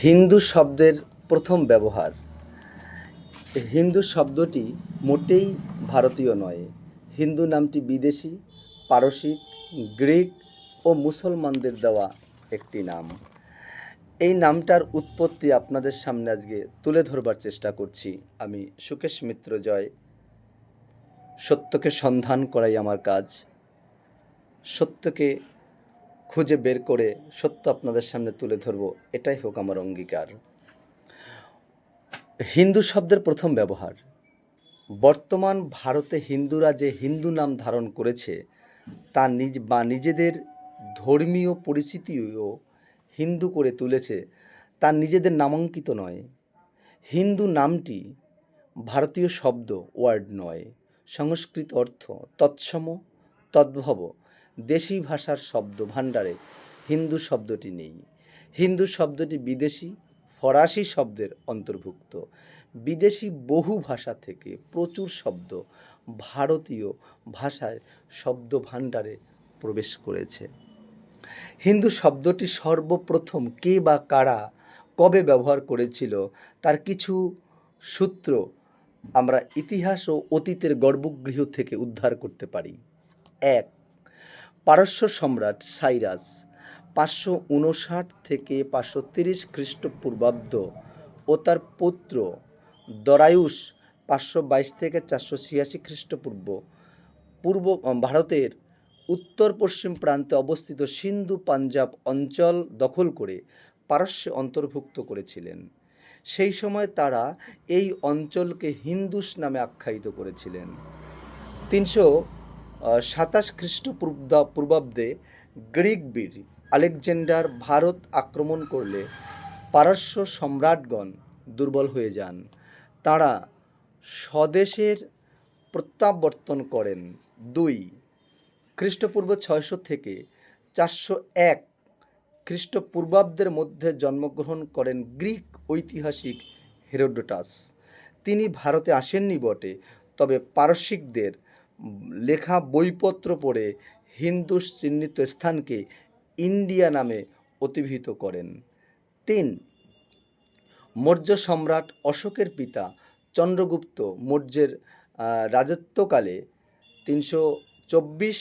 হিন্দু শব্দের প্রথম ব্যবহার। হিন্দু শব্দটি মোটেই ভারতীয় নয়। হিন্দু নামটি বিদেশি, পারসিক, গ্রিক ও মুসলমানদের দেওয়া একটি নাম। এই নামটার উৎপত্তি আপনাদের সামনে আজকে তুলে ধরবার চেষ্টা করছি। আমি সুকেশ মিত্র জয়। সত্যকে সন্ধান করাই আমার কাজ। সত্যকে খুঁজে বের করে সত্য আপনাদের সামনে তুলে ধরব, এটাই হোক আমার অঙ্গীকার। হিন্দু শব্দের প্রথম ব্যবহার। বর্তমান ভারতে হিন্দুরা যে হিন্দু নাম ধারণ করেছে তা নিজেদের ধর্মীয় পরিচিতিও হিন্দু করে তুলেছে, তা নিজেদের নামাঙ্কিত নয়। হিন্দু নামটি ভারতীয় শব্দ, ওয়ার্ড নয়। সংস্কৃত অর্থ তৎসম, তদ্ভব। দেশি ভাষার শব্দ ভাণ্ডারে হিন্দু শব্দটি নেই। হিন্দু শব্দটি বিদেশি, ফরাসি শব্দের অন্তর্ভুক্ত। বিদেশি বহু ভাষা থেকে প্রচুর শব্দ ভারতীয় ভাষায় শব্দ ভাণ্ডারে প্রবেশ করেছে। হিন্দু শব্দটি সর্বপ্রথম কে বা কারা কবে ব্যবহার করেছিল তার কিছু সূত্র আমরা ইতিহাস ও অতীতের গর্ভগৃহ থেকে উদ্ধার করতে পারি। ১. পারস্য সম্রাট সাইরাস 559 থেকে 530 খ্রিস্টপূর্বাব্দ ও তার পুত্র দরায়ুস 522 থেকে 486 খ্রিস্টপূর্ব পূর্ব ভারতের উত্তর পশ্চিম প্রান্তে অবস্থিত সিন্ধু পাঞ্জাব অঞ্চল দখল করে পারস্যে অন্তর্ভুক্ত করেছিলেন। সেই সময় তারা এই অঞ্চলকে হিন্দুস নামে আখ্যায়িত করেছিলেন। 327 খ্রিস্টপূর্বাব্দে গ্রিক বীর আলেকজান্ডার ভারত আক্রমণ করলে পারস্য সম্রাটগণ দুর্বল হয়ে যান। তাঁরা স্বদেশের প্রত্যাবর্তন করেন। 2. খ্রিস্টপূর্ব 600 থেকে 401 খ্রিস্টপূর্বাব্দের মধ্যে জন্মগ্রহণ করেন গ্রিক ঐতিহাসিক হেরোডোটাস। তিনি ভারতে আসেননি বটে, তবে পারসিকদের লেখা বইপত্র পড়ে হিন্দু চিহ্নিত স্থানকে ইন্ডিয়া নামে অভিহিত করেন। 3. মৌর্য সম্রাট অশোকের পিতা চন্দ্রগুপ্ত মৌর্যের রাজত্বকালে 324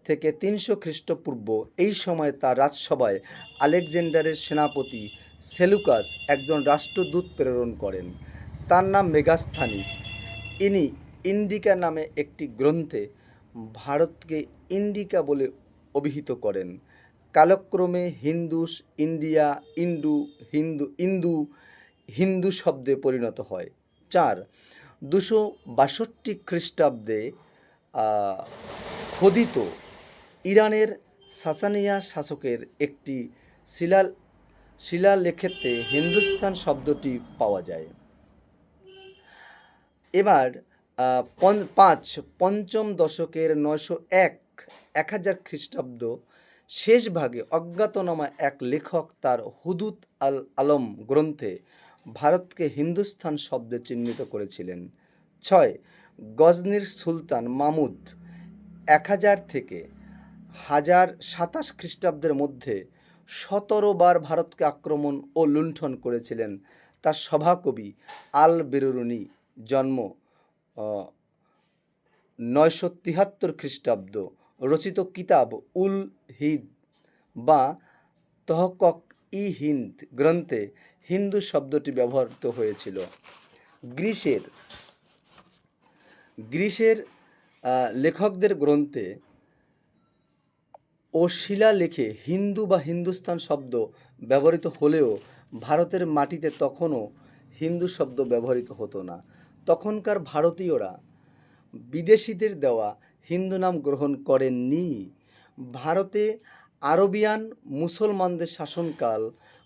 থেকে 300 খ্রিস্টপূর্ব এই সময় তার রাজসভায় আলেকজান্ডারের সেনাপতি সেলুকাস একজন রাষ্ট্রদূত প্রেরণ করেন। তার নাম মেগাস্থানিস। ইনি ইন্ডিকা নামে একটি গ্রন্থে ভারতকে ইন্ডিকা বলে অভিহিত করেন। কালক্রমে হিন্দুস, ইন্ডিয়া, হিন্দু শব্দে পরিণত হয়। 4. 262 খ্রিস্টাব্দে খোদিত ইরানের সাসানিয়া শাসকের একটি শিলালেখেতে হিন্দুস্তান শব্দটি পাওয়া যায়। এবার 5. পঞ্চম দশকের 901 খ্রিস্টাব্দ শেষ ভাগে অজ্ঞাতনামা এক লেখক তার হুদুত আল আলম গ্রন্থে ভারতকে হিন্দুস্তান শব্দে চিহ্নিত করেছিলেন। 6. গজনির সুলতান মামুদ 1000 থেকে 1027 খ্রিস্টাব্দের মধ্যে 17 বার ভারতকে আক্রমণ ও লুণ্ঠন করেছিলেন। তার সভাকবি আল বেরুনি জন্ম 973 খ্রিস্টাব্দ রচিত কিতাব উল হিদ বা তহকক-ই-হিন্দ গ্রন্থে হিন্দু শব্দটি ব্যবহৃত হয়েছিল। গ্রিসের লেখকদের গ্রন্থে ও শিলালেখে হিন্দু বা হিন্দুস্তান শব্দ ব্যবহৃত হলেও ভারতের মাটিতে তখনও হিন্দু শব্দ ব্যবহৃত হতো না। তখনকার ভারতীয়রা বিদেশিদের দেওয়া হিন্দু নাম গ্রহণ করেননি। ভারতে আরবিয়ান মুসলমানদের শাসনকাল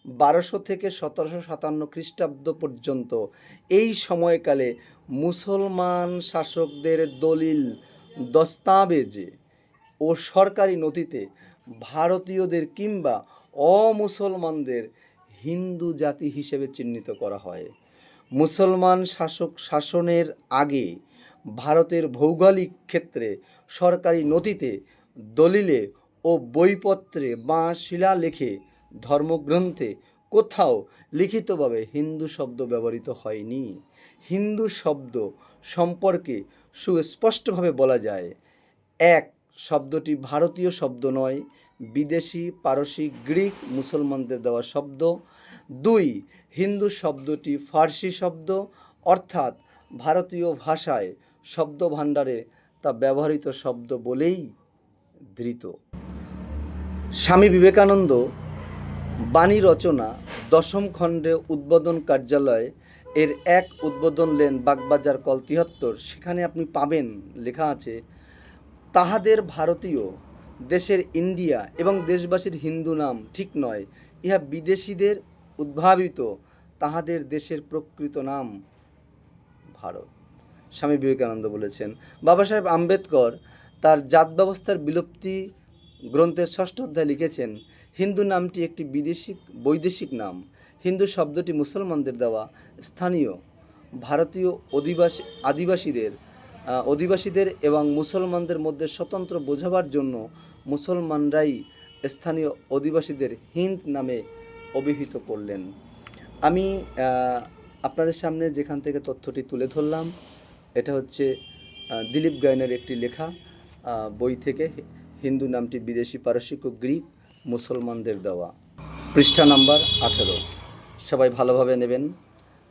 1200 থেকে 1757 খ্রিস্টাব্দ পর্যন্ত। এই সময়কালে মুসলমান শাসকদের দলিল, দস্তাবেজে ও সরকারি নথিতে ভারতীয়দের কিংবা অমুসলমানদের হিন্দু জাতি হিসেবে চিহ্নিত করা হয়। মুসলমান শাসনের আগে ভারতের ভৌগোলিক ক্ষেত্রে সরকারি নথিতে, দলিলে ও বইপত্রে বা শিলালেখে, ধর্মগ্রন্থে কোথাও লিখিতভাবে হিন্দু শব্দ ব্যবহৃত হয়নি। হিন্দু শব্দ সম্পর্কে সুস্পষ্টভাবে বলা যায়, এক, শব্দটি ভারতীয় শব্দ নয়, বিদেশি, পারসি, গ্রিক, মুসলমানদের দেওয়া শব্দ। দুই, হিন্দু শব্দটি ফার্সি শব্দ, অর্থাৎ ভারতীয় ভাষায় শব্দ ভাণ্ডারে তা ব্যবহৃত শব্দ বলেই ধৃত। স্বামী বিবেকানন্দ বাণী রচনা দশম খণ্ডে উদ্বোধন কার্যালয় এর এক উদ্বোধন লেন বাগবাজার কল ৭৩। সেখানে আপনি পাবেন লেখা আছে, তাহাদের ভারতীয় দেশের ইন্ডিয়া এবং দেশবাসীর হিন্দু নাম ঠিক নয়, ইহা বিদেশিদের উদ্ভাবিত, তাহাদের দেশের প্রকৃত নাম ভারত। স্বামী বিবেকানন্দ বলেছেন। বাবা সাহেব আম্বেদকর তার জাত ব্যবস্থার বিলুপ্তি গ্রন্থের ৬ষ্ঠ অধ্যায় লিখেছেন, হিন্দু নামটি একটি বৈদেশিক নাম। হিন্দু শব্দটি মুসলমানদের দেওয়া। স্থানীয় ভারতীয় অধিবাসীদের এবং মুসলমানদের মধ্যে স্বতন্ত্র বোঝাবার জন্য মুসলমানরাই স্থানীয় অধিবাসীদের হিন্দ নামে অভিহিত করলেন। আমি আপনাদের সামনে যেখান থেকে তথ্যটি তুলে ধরলাম, এটা হচ্ছে দিলীপ গায়নের একটি লেখা বই থেকে, হিন্দু নামটি বিদেশি, পারসিক ও গ্রিক মুসলমানদের দেওয়া, পৃষ্ঠা নাম্বার 18। সবাই ভালোভাবে নেবেন,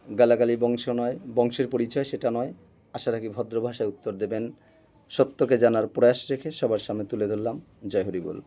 গালাগালি বংশ নয়, বংশের পরিচয় সেটা নয়। আশা রাখি ভদ্র ভাষায় উত্তর দেবেন। সত্যকে জানার প্রয়াস রেখে সবার সামনে তুলে ধরলাম। জয় হরি বল।